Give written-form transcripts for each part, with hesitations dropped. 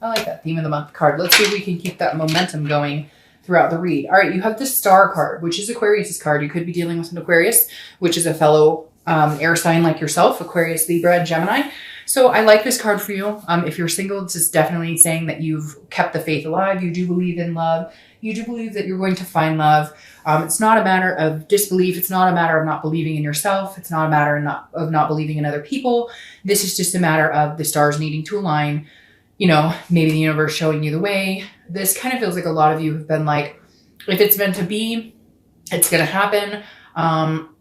I like that theme of the month card. Let's see if we can keep that momentum going throughout the read. All right, you have the Star card, which is Aquarius's card. You could be dealing with an Aquarius, which is a fellow air sign like yourself, Aquarius, Libra, and Gemini. So I like this card for you. If you're single, this is definitely saying that you've kept the faith alive. You do believe in love. You do believe that you're going to find love. It's not a matter of disbelief. It's not a matter of not believing in yourself. It's not a matter of not believing in other people. This is just a matter of the stars needing to align. You know, maybe the universe showing you the way. This kind of feels like a lot of you have been like, if it's meant to be, it's going to happen.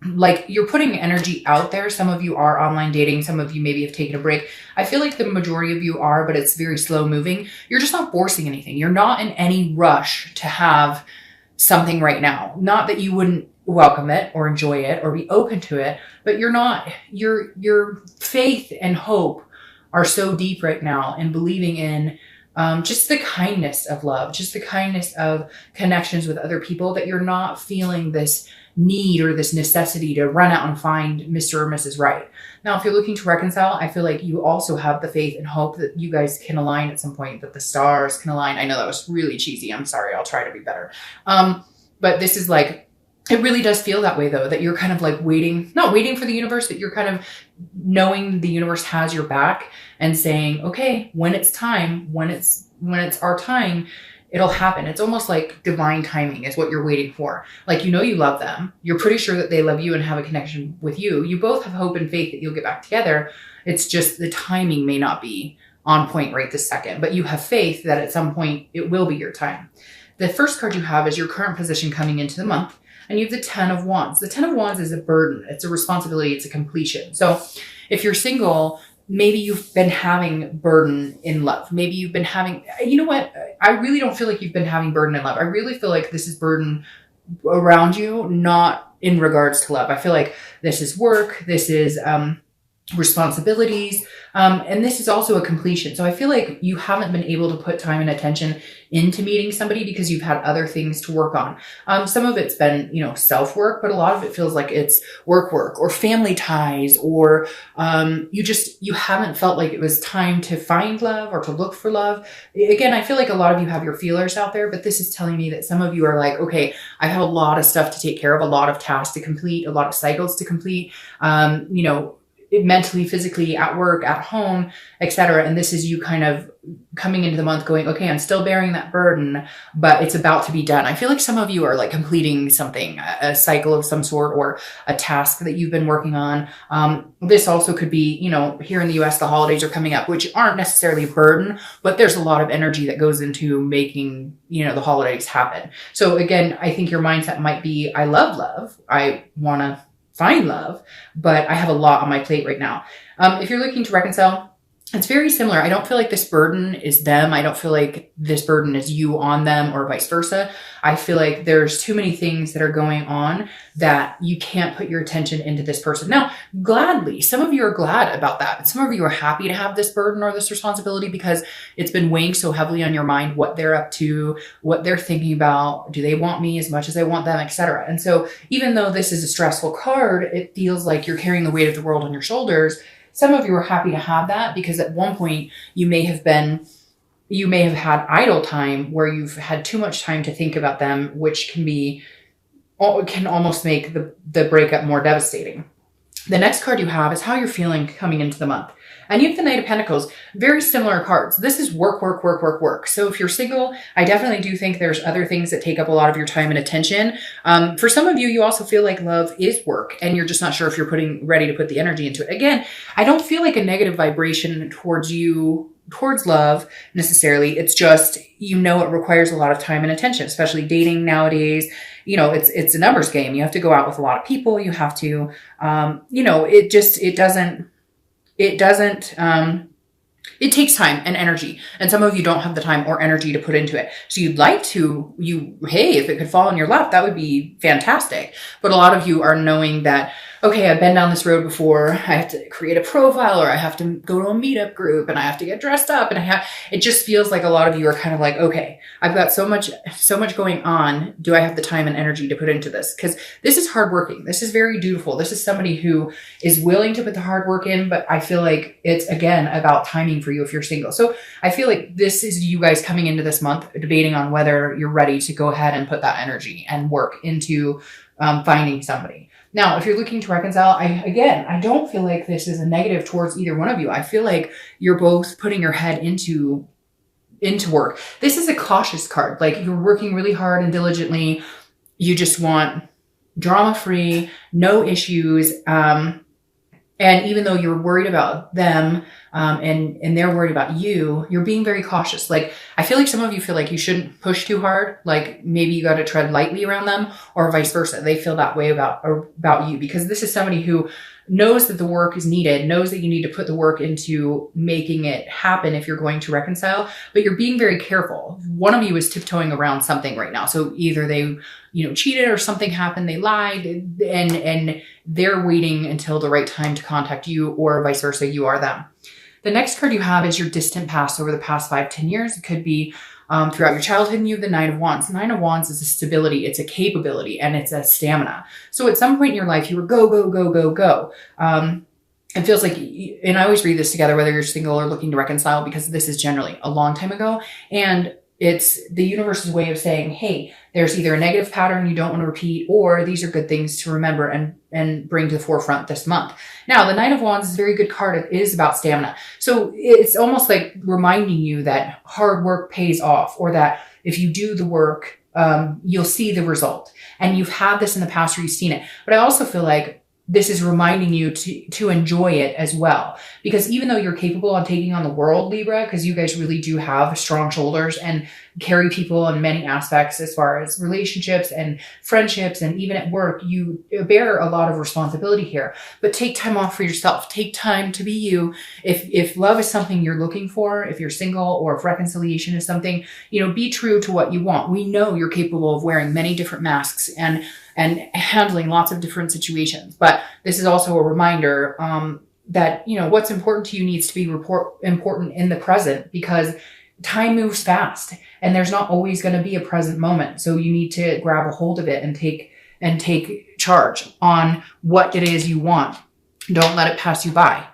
Like you're putting energy out there. Some of you are online dating. Some of you maybe have taken a break. I feel like the majority of you are, but it's very slow moving. You're just not forcing anything. You're not in any rush to have something right now. Not that you wouldn't welcome it or enjoy it or be open to it, but you're not, your faith and hope are so deep right now and believing in just the kindness of love, just the kindness of connections with other people, that you're not feeling this need or this necessity to run out and find Mr. or Mrs. Right. Now, if you're looking to reconcile, I feel like you also have the faith and hope that you guys can align at some point, that the stars can align. I know that was really cheesy. I'm sorry. I'll try to be better. But this is like, it really does feel that way though, that you're kind of like waiting, not waiting for the universe, that you're kind of knowing the universe has your back and saying, okay, when it's time, when it's our time, it'll happen. It's almost like divine timing is what you're waiting for. Like, you know, you love them. You're pretty sure that they love you and have a connection with you. You both have hope and faith that you'll get back together. It's just the timing may not be on point right this second, but you have faith that at some point it will be your time. The first card you have is your current position coming into the month. And you have the 10 of Wands. The 10 of Wands is a burden. It's a responsibility. It's a completion. So if you're single, maybe you've been having burden in love. Maybe you've been having, you know what? I really don't feel like you've been having burden in love. I really feel like this is burden around you, not in regards to love. I feel like this is work. This is responsibilities. And this is also a completion. So I feel like you haven't been able to put time and attention into meeting somebody because you've had other things to work on. Some of it's been, you know, self-work, but a lot of it feels like it's work or family ties, or you haven't felt like it was time to find love or to look for love. Again, I feel like a lot of you have your feelers out there, but this is telling me that some of you are like, okay, I have a lot of stuff to take care of, a lot of tasks to complete, a lot of cycles to complete, you know, mentally, physically, at work, at home, etc. And this is you kind of coming into the month going, okay, I'm still bearing that burden, but it's about to be done. I feel like some of you are like completing something, a cycle of some sort, or a task that you've been working on. This also could be, you know, here in the US, the holidays are coming up, which aren't necessarily a burden, but there's a lot of energy that goes into making, you know, the holidays happen. So again, I think your mindset might be, I love love. I want to find love, but I have a lot on my plate right now. If you're looking to reconcile, it's very similar. I don't feel like this burden is them. I don't feel like this burden is you on them or vice versa. I feel like there's too many things that are going on that you can't put your attention into this person. Now, gladly, some of you are glad about that. Some of you are happy to have this burden or this responsibility because it's been weighing so heavily on your mind, what they're up to, what they're thinking about. Do they want me as much as I want them, etc. And so even though this is a stressful card, it feels like you're carrying the weight of the world on your shoulders. Some of you are happy to have that because at one point you may have had idle time where you've had too much time to think about them, which can almost make the breakup more devastating. The next card you have is how you're feeling coming into the month. And you have the Knight of Pentacles, very similar cards. This is work, work, work, work, work. So if you're single, I definitely do think there's other things that take up a lot of your time and attention. For some of you, you also feel like love is work and you're just not sure if you're ready to put the energy into it. Again, I don't feel like a negative vibration towards love necessarily. It's just, you know, it requires a lot of time and attention, especially dating nowadays. You know, it's a numbers game. You have to go out with a lot of people. You have to, you know, it takes time and energy. And some of you don't have the time or energy to put into it. So you'd like to, hey, if it could fall in your lap, that would be fantastic. But a lot of you are knowing that, okay, I've been down this road before. I have to create a profile, or I have to go to a meetup group, and I have to get dressed up, and it just feels like a lot of you are kind of like, okay, I've got so much going on. Do I have the time and energy to put into this? Because this is hardworking. This is very dutiful. This is somebody who is willing to put the hard work in, but I feel like it's, again, about timing for you if you're single. So I feel like this is you guys coming into this month debating on whether you're ready to go ahead and put that energy and work into finding somebody. Now, if you're looking to reconcile, I don't feel like this is a negative towards either one of you. I feel like you're both putting your head into work. This is a cautious card. Like, you're working really hard and diligently. You just want drama-free, no issues. And even though you're worried about them, and they're worried about you, you're being very cautious. Like, I feel like some of you feel like you shouldn't push too hard. Like, maybe you got to tread lightly around them, or vice versa. They feel that way about you, because this is somebody who knows that the work is needed, knows that you need to put the work into making it happen if you're going to reconcile, but you're being very careful. One of you is tiptoeing around something right now. So either they, cheated, or something happened, they lied, and they're waiting until the right time to contact you, or vice versa, you are them. The next card you have is your distant past over the past 5-10 years. It could be throughout your childhood, and you have the Nine of Wands. The Nine of Wands is a stability, it's a capability, and it's a stamina. So at some point in your life, you were go, go, go, go, go. It feels like, and I always read this together, whether you're single or looking to reconcile, because this is generally a long time ago. And it's the universe's way of saying, hey, there's either a negative pattern you don't want to repeat, or these are good things to remember and bring to the forefront this month. Now, the Nine of Wands is a very good card. It is about stamina. So it's almost like reminding you that hard work pays off, or that if you do the work, you'll see the result. And you've had this in the past, or you've seen it. But I also feel like this is reminding you to enjoy it as well. Because even though you're capable of taking on the world, Libra, because you guys really do have strong shoulders and carry people in many aspects as far as relationships and friendships, and even at work, you bear a lot of responsibility here. But take time off for yourself. Take time to be you. If love is something you're looking for, if you're single, or if reconciliation is something, be true to what you want. We know you're capable of wearing many different masks and handling lots of different situations. But this is also a reminder that, what's important to you needs to be important in the present, because time moves fast and there's not always going to be a present moment. So you need to grab a hold of it and take charge on what it is you want. Don't let it pass you by.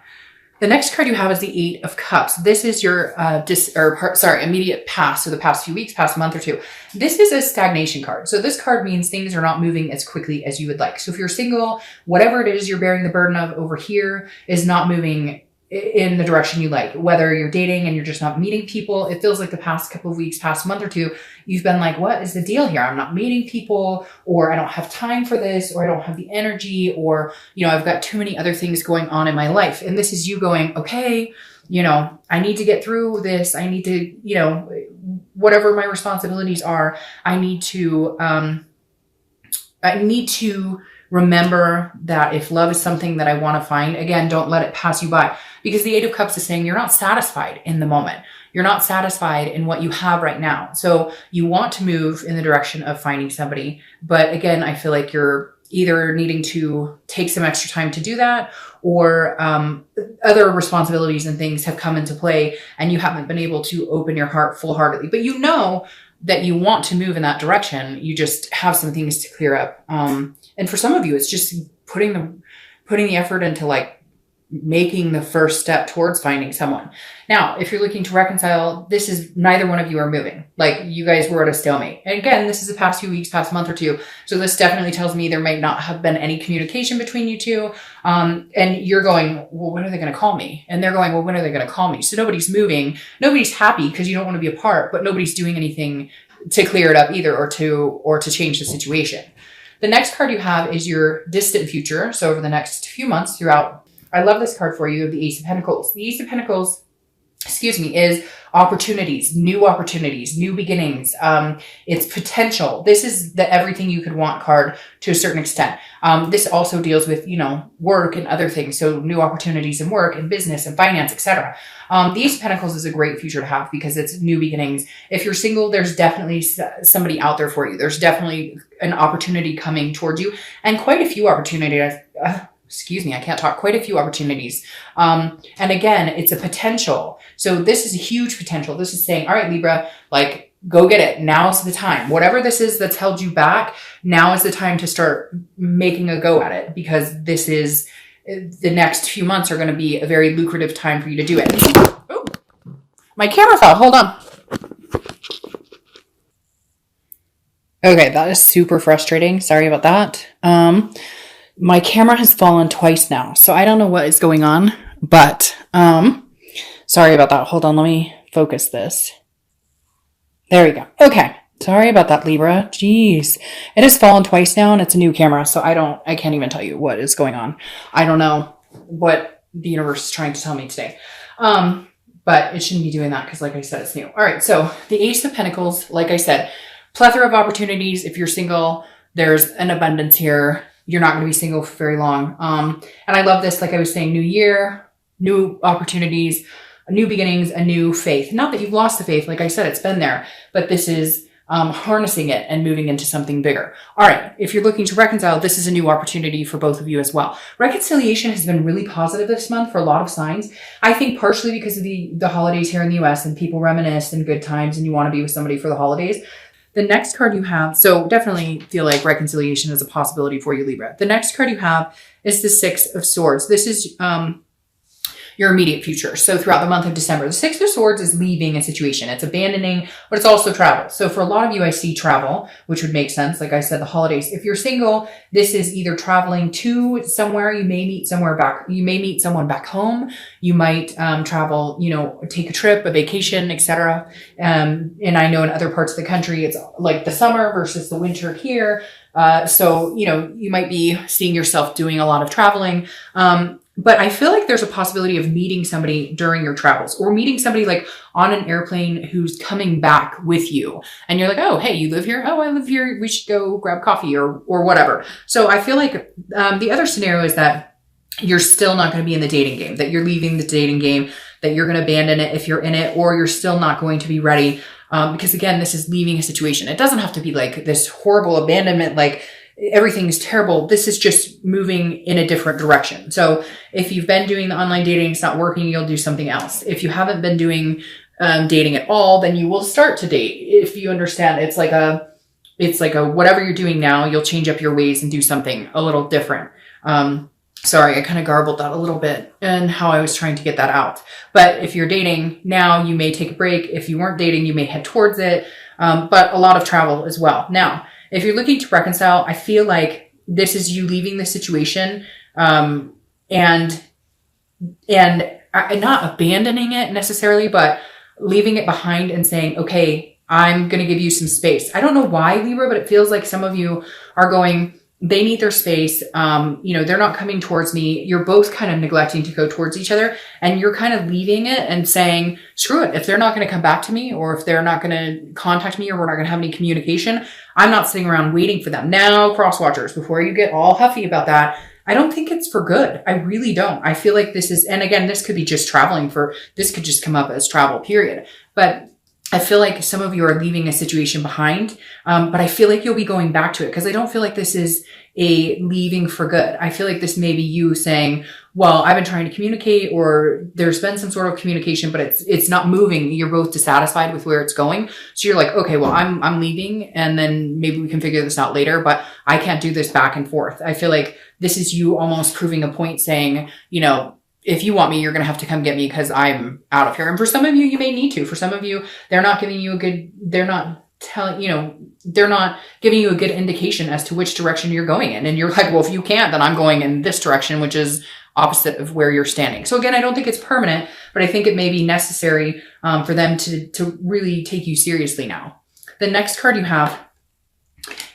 The next card you have is the Eight of Cups. This is your immediate past, so the past few weeks, past month or two. This is a stagnation card. So this card means things are not moving as quickly as you would like. So if you're single, whatever it is you're bearing the burden of over here is not moving in the direction you like. Whether you're dating and you're just not meeting people, it feels like the past couple of weeks, past month or two, you've been like, what is the deal here? I'm not meeting people, or I don't have time for this, or I don't have the energy, or, I've got too many other things going on in my life. And this is you going, okay, I need to get through this. I need to, whatever my responsibilities are, I need to remember that if love is something that I want to find, again, don't let it pass you by. Because the Eight of Cups is saying you're not satisfied in the moment. You're not satisfied in what you have right now. So you want to move in the direction of finding somebody. But again, I feel like you're either needing to take some extra time to do that, or other responsibilities and things have come into play and you haven't been able to open your heart full-heartedly. But that you want to move in that direction. You just have some things to clear up. And for some of you, it's just putting the effort into making the first step towards finding someone. Now, if you're looking to reconcile, this is neither one of you are moving. Like, you guys were at a stalemate. And again, this is the past few weeks, past month or two. So this definitely tells me there might not have been any communication between you two. And you're going, well, when are they going to call me? And they're going, well, when are they going to call me? So nobody's moving. Nobody's happy because you don't want to be apart, but nobody's doing anything to clear it up either, or to change the situation. The next card you have is your distant future. So over the next few months throughout, I love this card for you, the Ace of Pentacles. The Ace of Pentacles, is opportunities, new beginnings. It's potential. This is the everything you could want card to a certain extent. This also deals with, work and other things. So new opportunities in work and business and finance, etc. The Ace of Pentacles is a great future to have because it's new beginnings. If you're single, there's definitely somebody out there for you. There's definitely an opportunity coming towards you, and quite a few opportunities. excuse me, I can't talk, quite a few opportunities. And again, it's a potential. So this is a huge potential. This is saying, all right, Libra, like, go get it. Now's the time. Whatever this is that's held you back, now is the time to start making a go at it, because this is, the next few months are going to be a very lucrative time for you to do it. Oh, my camera fell. Hold on. Okay, that is super frustrating. Sorry about that. My camera has fallen twice now, so I don't know what is going on, but sorry about that. Hold on, let me focus this. There we go. Okay. Sorry about that, Libra. Jeez. It has fallen twice now, and it's a new camera, so I can't even tell you what is going on. I don't know what the universe is trying to tell me today. But it shouldn't be doing that because, like I said, it's new. All right, so the Ace of Pentacles, like I said, plethora of opportunities. If you're single, there's an abundance here. You're not going to be single for very long. And I love this, like I was saying, new year, new opportunities, new beginnings, a new faith. Not that you've lost the faith. Like I said, it's been there, but this is harnessing it and moving into something bigger. All right. If you're looking to reconcile, this is a new opportunity for both of you as well. Reconciliation has been really positive this month for a lot of signs. I think partially because of the holidays here in the US and people reminisce in good times and you want to be with somebody for the holidays. The next card you have, so definitely feel like reconciliation is a possibility for you, Libra. The next card you have is the Six of Swords. This is your immediate future. So throughout the month of December, the Six of Swords is leaving a situation. It's abandoning, but it's also travel. So for a lot of you, I see travel, which would make sense. Like I said, the holidays. If you're single, this is either traveling to somewhere. You may meet somewhere back. You may meet someone back home. You might travel, you know, take a trip, a vacation, etc. And I know in other parts of the country, it's like the summer versus the winter here. So, you know, you might be seeing yourself doing a lot of traveling. But I feel like there's a possibility of meeting somebody during your travels or meeting somebody like on an airplane who's coming back with you. And you're like, oh, hey, you live here? Oh, I live here. We should go grab coffee or whatever. So I feel like the other scenario is that you're still not going to be in the dating game, that you're leaving the dating game, that you're going to abandon it if you're in it, or you're still not going to be ready. Because again, this is leaving a situation. It doesn't have to be like this horrible abandonment, like everything's terrible. This is just moving in a different direction. So if you've been doing the online dating, it's not working, you'll do something else. If you haven't been doing dating at all, then you will start to date. If you understand, it's like a whatever you're doing now, you'll change up your ways and do something a little different. Sorry, I kind of garbled that a little bit and how I was trying to get that out. But if you're dating now, you may take a break. If you weren't dating, you may head towards it. But a lot of travel as well. Now, if you're looking to reconcile, I feel like this is you leaving the situation, and not abandoning it necessarily, but leaving it behind and saying, okay, I'm going to give you some space. I don't know why, Libra, but it feels like some of you are going, they need their space. You know, they're not coming towards me. You're both kind of neglecting to go towards each other, and you're kind of leaving it and saying, screw it. If they're not going to come back to me, or if they're not going to contact me, or we're not going to have any communication, I'm not sitting around waiting for them. Now, cross watchers, before you get all huffy about that, I don't think it's for good. I really don't. I feel like this is, and again, this could be just traveling this could just come up as travel, period. But I feel like some of you are leaving a situation behind, but I feel like you'll be going back to it, because I don't feel like this is a leaving for good. I feel like this may be you saying, well, I've been trying to communicate, or there's been some sort of communication, but it's not moving. You're both dissatisfied with where it's going. So you're like, okay, well, I'm leaving, and then maybe we can figure this out later, but I can't do this back and forth. I feel like this is you almost proving a point, saying, you know, if you want me, you're going to have to come get me because I'm out of here. And for some of you, you may need to. For some of you, they're not giving you they're not giving you a good indication as to which direction you're going in. And you're like, well, if you can't, then I'm going in this direction, which is opposite of where you're standing. So again, I don't think it's permanent, but I think it may be necessary for them to really take you seriously now. The next card you have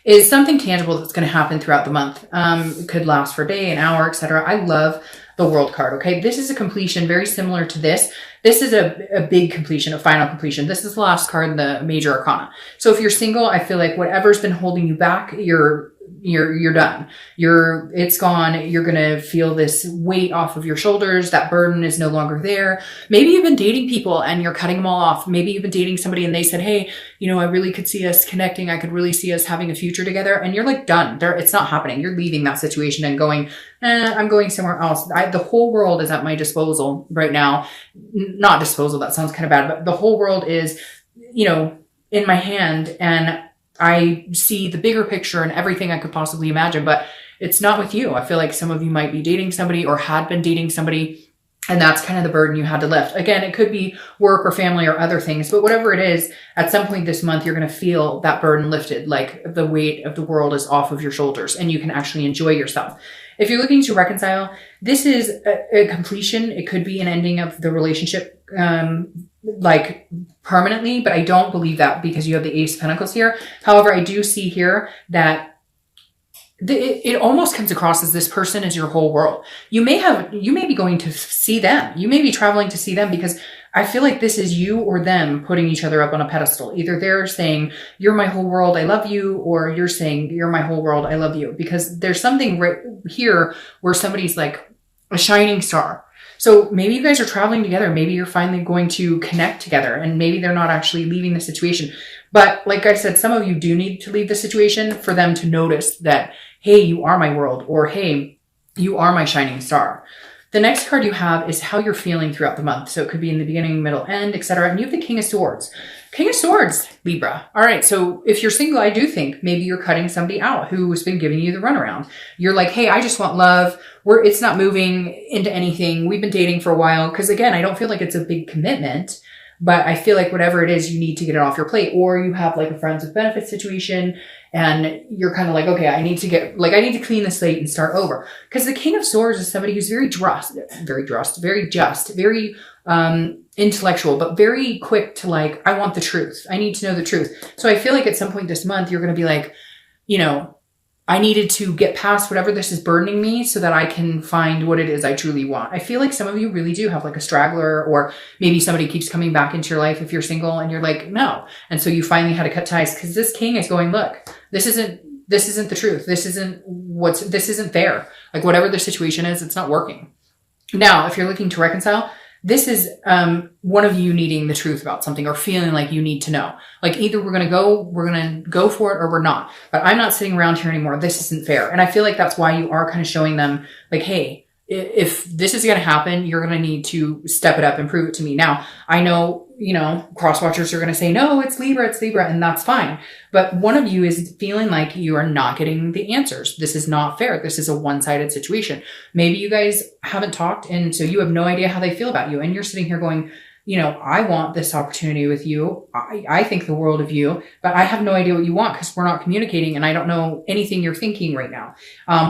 is something tangible that's going to happen throughout the month. It could last for a day, an hour, etc. I love the World card. Okay. This is a completion very similar to this. This is a big completion, a final completion. This is the last card in the major arcana. So if you're single, I feel like whatever's been holding you back, you're you're done. It's gone. You're going to feel this weight off of your shoulders. That burden is no longer there. Maybe you've been dating people and you're cutting them all off. Maybe you've been dating somebody and they said, hey, I really could see us connecting. I could really see us having a future together. And you're like done. It's not happening. You're leaving that situation and going, I'm going somewhere else. The whole world is at my disposal right now. Not disposal. That sounds kind of bad, but the whole world is, in my hand, and I see the bigger picture and everything I could possibly imagine, but it's not with you. I feel like some of you might be dating somebody or had been dating somebody, and that's kind of the burden you had to lift. Again, it could be work or family or other things, but whatever it is, at some point this month, you're going to feel that burden lifted, like the weight of the world is off of your shoulders and you can actually enjoy yourself. If you're looking to reconcile, this is a completion. It could be an ending of the relationship, like permanently, but I don't believe that because you have the Ace of Pentacles here. However, I do see here that it almost comes across as this person is your whole world. You may be going to see them. You may be traveling to see them because I feel like this is you or them putting each other up on a pedestal. Either they're saying, you're my whole world, I love you, or you're saying, you're my whole world, I love you. Because there's something right here where somebody's like a shining star. So maybe you guys are traveling together. Maybe you're finally going to connect together and maybe they're not actually leaving the situation. But like I said, some of you do need to leave the situation for them to notice that, hey, you are my world, or hey, you are my shining star. The next card you have is how you're feeling throughout the month. So it could be in the beginning, middle, end, etc. And you have the King of Swords. King of Swords, Libra. All right. So if you're single, I do think maybe you're cutting somebody out who's been giving you the runaround. You're like, hey, I just want love. It's not moving into anything. We've been dating for a while. Because again, I don't feel like it's a big commitment, but I feel like whatever it is, you need to get it off your plate. Or you have like a friends with benefits situation and you're kind of like, okay, I need to clean the slate and start over. Because the King of Swords is somebody who's very just, very intellectual, but very quick to like, I want the truth. I need to know the truth. So I feel like at some point this month, you're going to be like, I needed to get past whatever this is burdening me so that I can find what it is I truly want. I feel like some of you really do have like a straggler, or maybe somebody keeps coming back into your life if you're single and you're like, no. And so you finally had to cut ties because this king is going, look, this isn't the truth. This isn't fair. Like whatever the situation is, it's not working. Now, if you're looking to reconcile, this is one of you needing the truth about something or feeling like you need to know. Like either we're going to go for it or we're not. But I'm not sitting around here anymore. This isn't fair. And I feel like that's why you are kind of showing them like, hey, if this is going to happen, you're going to need to step it up and prove it to me. Now, I know, cross watchers are going to say, no, it's Libra, and that's fine. But one of you is feeling like you are not getting the answers. This is not fair. This is a one-sided situation. Maybe you guys haven't talked, and so you have no idea how they feel about you. And you're sitting here going, I want this opportunity with you. I think the world of you, but I have no idea what you want because we're not communicating and I don't know anything you're thinking right now.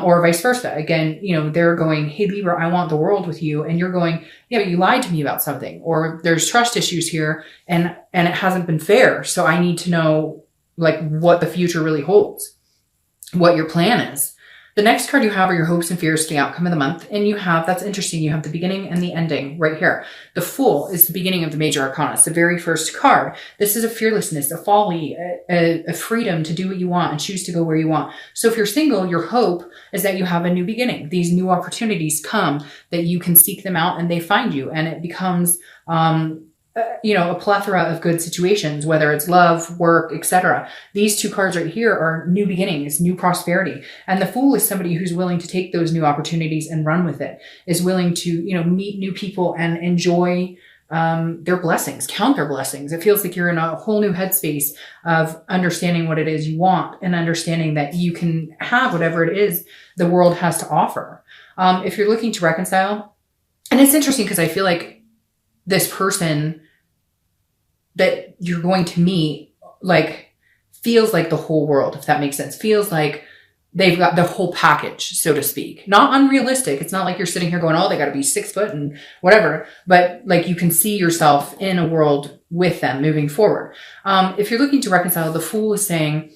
Or vice versa. Again, they're going, hey, Libra, I want the world with you. And you're going, yeah, but you lied to me about something, or there's trust issues here and it hasn't been fair. So I need to know like what the future really holds, what your plan is. The next card you have are your hopes and fears to the outcome of the month. And that's interesting. You have the beginning and the ending right here. The Fool is the beginning of the major arcana. It's the very first card. This is a fearlessness, a folly, a freedom to do what you want and choose to go where you want. So if you're single, your hope is that you have a new beginning. These new opportunities come, that you can seek them out and they find you. And it becomes, a plethora of good situations, whether it's love, work, etc. These two cards right here are new beginnings, new prosperity. And the Fool is somebody who's willing to take those new opportunities and run with it, is willing to, meet new people and enjoy their blessings, count their blessings. It feels like you're in a whole new headspace of understanding what it is you want and understanding that you can have whatever it is the world has to offer. If you're looking to reconcile, and it's interesting because I feel like this person that you're going to meet, like, feels like the whole world, if that makes sense. Feels like they've got the whole package, so to speak. Not unrealistic. It's not like you're sitting here going, oh, they got to be 6 foot and whatever. But like you can see yourself in a world with them moving forward. If you're looking to reconcile, the Fool is saying,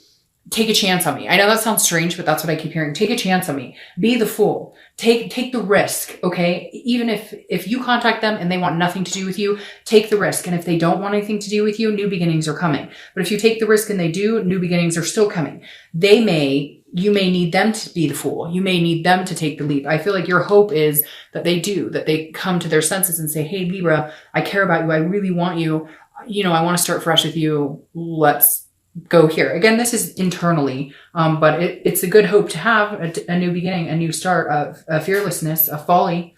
take a chance on me. I know that sounds strange, but that's what I keep hearing. Take a chance on me. Be the fool. Take the risk. Okay. Even if you contact them and they want nothing to do with you, take the risk. And if they don't want anything to do with you, new beginnings are coming. But if you take the risk and they do, new beginnings are still coming. They may you may need them to be the fool. You may need them to take the leap. I feel like your hope is that they do, that they come to their senses and say, hey, Libra, I care about you. I really want you. You know, I want to start fresh with you. Let's go here. Again, this is internally, but it's a good hope to have, a new beginning, a new start, of a fearlessness, a folly.